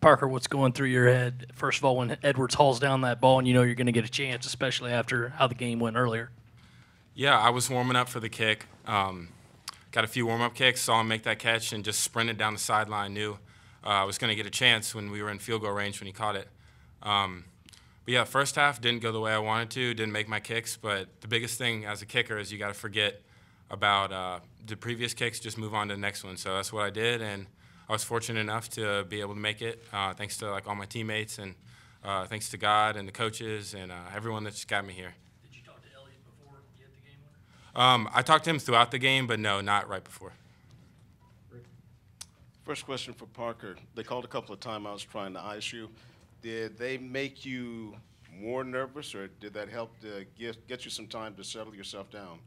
Parker, what's going through your head, first of all, when Edwards hauls down that ball and you know you're going to get a chance, especially after how the game went earlier? Yeah, I was warming up for the kick. Got a few warm-up kicks, saw him make that catch, and just sprinted down the sideline. Knew I was going to get a chance when we were in field goal range when he caught it. But yeah, first half didn't go the way I wanted to, didn't make my kicks. But the biggest thing as a kicker is you got to forget about the previous kicks, just move on to the next one. So that's what I did, and I was fortunate enough to be able to make it, thanks to all my teammates and thanks to God and the coaches and everyone that just got me here. Did you talk to Elliott before you hit the game winner? I talked to him throughout the game, but no, not right before. First question for Parker. They called a couple of timeouts trying to ice you. Did they make you more nervous, or did that help to get you some time to settle yourself down?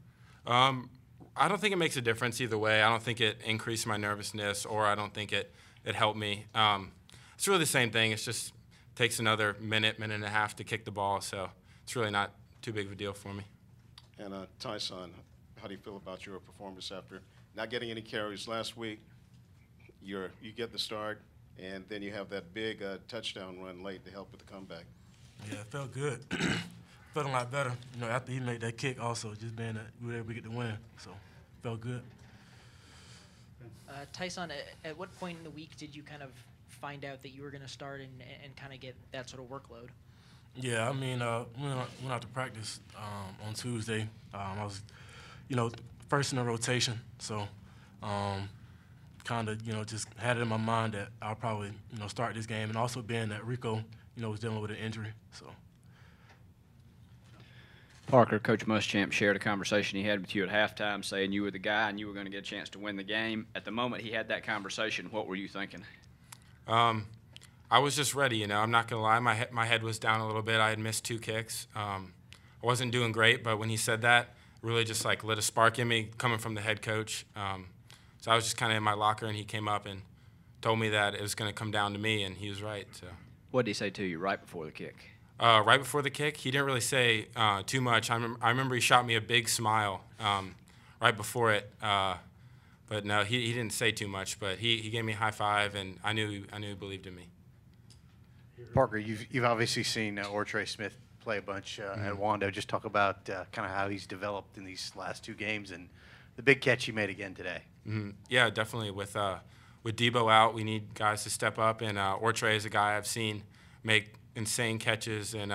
I don't think it makes a difference either way. I don't think it increased my nervousness, or I don't think it helped me. It's really the same thing. It just takes another minute and a half to kick the ball, so it's really not too big of a deal for me. And Tyson, how do you feel about your performance after not getting any carries last week? You get the start, and then you have that big touchdown run late to help with the comeback. Yeah, it felt good. Felt a lot better, after he made that kick also, just being that we were able to get the win. So, felt good. Tyson, at what point in the week did you kind of find out that you were going to start and kind of get that sort of workload? Yeah, I mean, went out to practice on Tuesday. I was, first in the rotation, so kind of, just had it in my mind that I'll probably, start this game, and also being that Rico, was dealing with an injury, so. Parker, Coach Muschamp shared a conversation he had with you at halftime saying you were the guy and you were going to get a chance to win the game. At the moment he had that conversation, what were you thinking? I was just ready, I'm not going to lie. My head was down a little bit. I had missed 2 kicks. I wasn't doing great, but when he said that, really just lit a spark in me coming from the head coach. So I was just kind of in my locker, and he came up and told me that it was going to come down to me, and he was right. So. What did he say to you right before the kick? Right before the kick, he didn't really say too much. I remember he shot me a big smile right before it, but no, he didn't say too much. But he gave me a high five, and I knew he believed in me. Parker, you've obviously seen Ortre Smith play a bunch at Wando. Just talk about kind of how he's developed in these last 2 games and the big catch he made again today. Mm-hmm. Yeah, definitely. With Debo out, we need guys to step up, and Ortre is a guy I've seen make insane catches and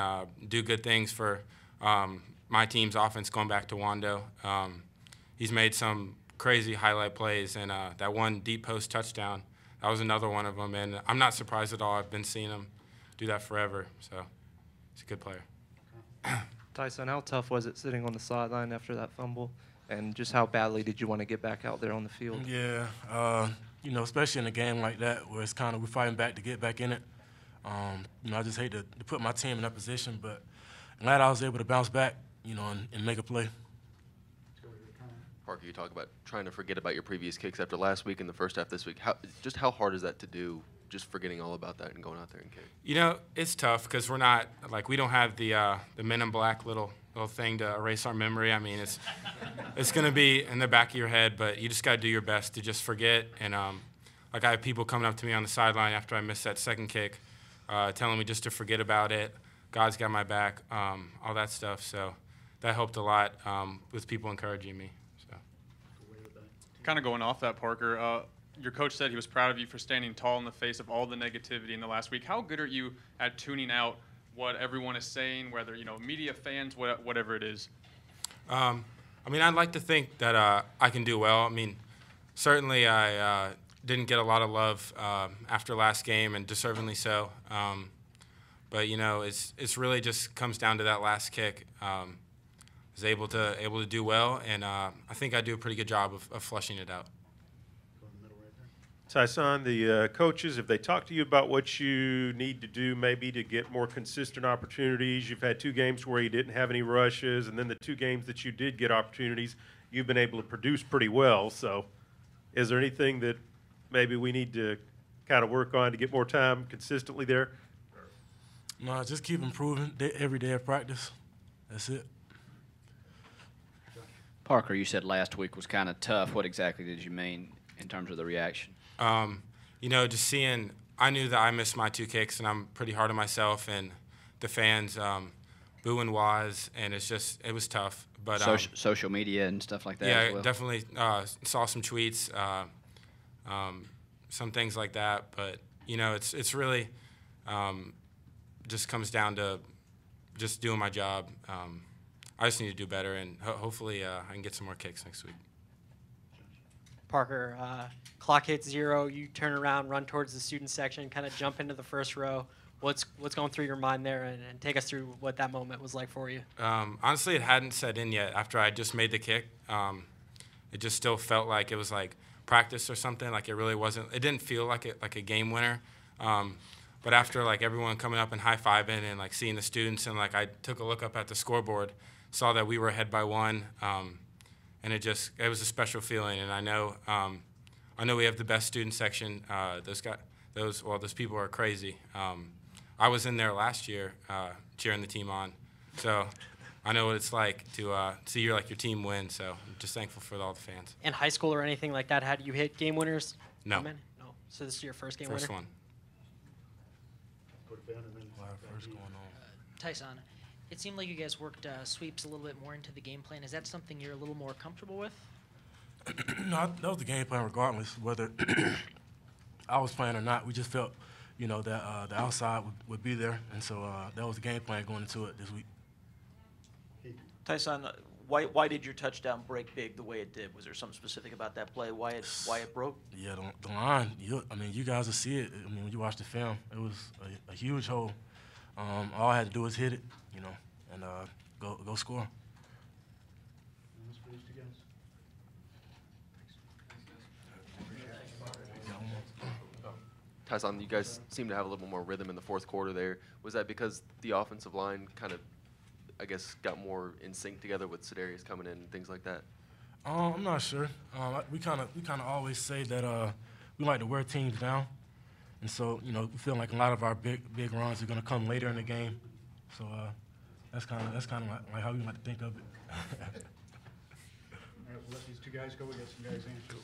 do good things for my team's offense going back to Wando. He's made some crazy highlight plays, and that one deep post touchdown, that was another one of them. And I'm not surprised at all. I've been seeing him do that forever, so he's a good player. Tyson, how tough was it sitting on the sideline after that fumble? And just how badly did you want to get back out there on the field? Yeah, especially in a game like that where it's kind of we're fighting back to get back in it. I just hate to put my team in that position, but I'm glad I was able to bounce back, and make a play. Parker, you talk about trying to forget about your previous kicks after last week and the first half this week. How hard is that to do, just forgetting all about that and going out there and kick? It's tough because we're not, we don't have the Men in Black little thing to erase our memory. I mean, it's going to be in the back of your head, but you just got to do your best to just forget. And, I have people coming up to me on the sideline after I missed that second kick, telling me just to forget about it. God's got my back, all that stuff. So that helped a lot with people encouraging me. So. Kind of going off that, Parker, your coach said he was proud of you for standing tall in the face of all the negativity in the last week. How good are you at tuning out what everyone is saying, whether, media, fans, whatever it is? I'd like to think that I can do well. Certainly I didn't get a lot of love after last game, and deservingly so. But it's really just comes down to that last kick. I was able to do well, and I think I do a pretty good job of flushing it out. Tyson, the coaches, if they talk to you about what you need to do maybe to get more consistent opportunities, you've had 2 games where you didn't have any rushes, and then the 2 games that you did get opportunities, you've been able to produce pretty well. So is there anything that maybe we need to kind of work on to get more time consistently there? No, just keep improving every day of practice. That's it. Parker, you said last week was kind of tough. What exactly did you mean in terms of the reaction? You know, just seeing, I knew that I missed my 2 kicks, and I'm pretty hard on myself, and the fans boo and wahs, and it was tough. But Social media and stuff like that yeah, as well? definitely saw some tweets, some things like that. But, you know, it's really just comes down to just doing my job. I just need to do better, and hopefully I can get some more kicks next week. Parker, clock hits 0, you turn around, run towards the student section, kind of jump into the first row. What's going through your mind there, and take us through what that moment was like for you? Honestly, it hadn't set in yet. After I just made the kick, it just still felt like it was like practice or something. Like it really wasn't. It didn't feel like a game winner. But after like everyone coming up and high-fiving and like seeing the students, and like I took a look up at the scoreboard, saw that we were ahead by 1, and it was a special feeling. And I know we have the best student section. Those people are crazy. I was in there last year cheering the team on, so I know what it's like to see your team win. So I'm just thankful for all the fans. In high school or anything like that, had you hit game winners? No. No. So this is your first game First winner? one. First going on. Tyson, it seemed like you guys worked sweeps a little bit more into the game plan. Is that something you're a little more comfortable with? No, that was the game plan regardless, whether I was playing or not. We just felt, you know, that the outside would be there, and so that was the game plan going into it this week. Tyson, why did your touchdown break big the way it did? Was there something specific about that play, why it broke? Yeah, the line, you guys will see it. I mean, when you watch the film, it was a huge hole. All I had to do was hit it, you know, and go score. Tyson, you guys seem to have a little more rhythm in the fourth quarter there. Was that because the offensive line kind of, I guess, got more in sync together with Sedarius coming in and things like that? I'm not sure. We kind of always say that we like to wear teams down, and so we feel like a lot of our big runs are going to come later in the game. So that's kind of like how we like to think of it. All right, we'll let these 2 guys go. We got some guys answer.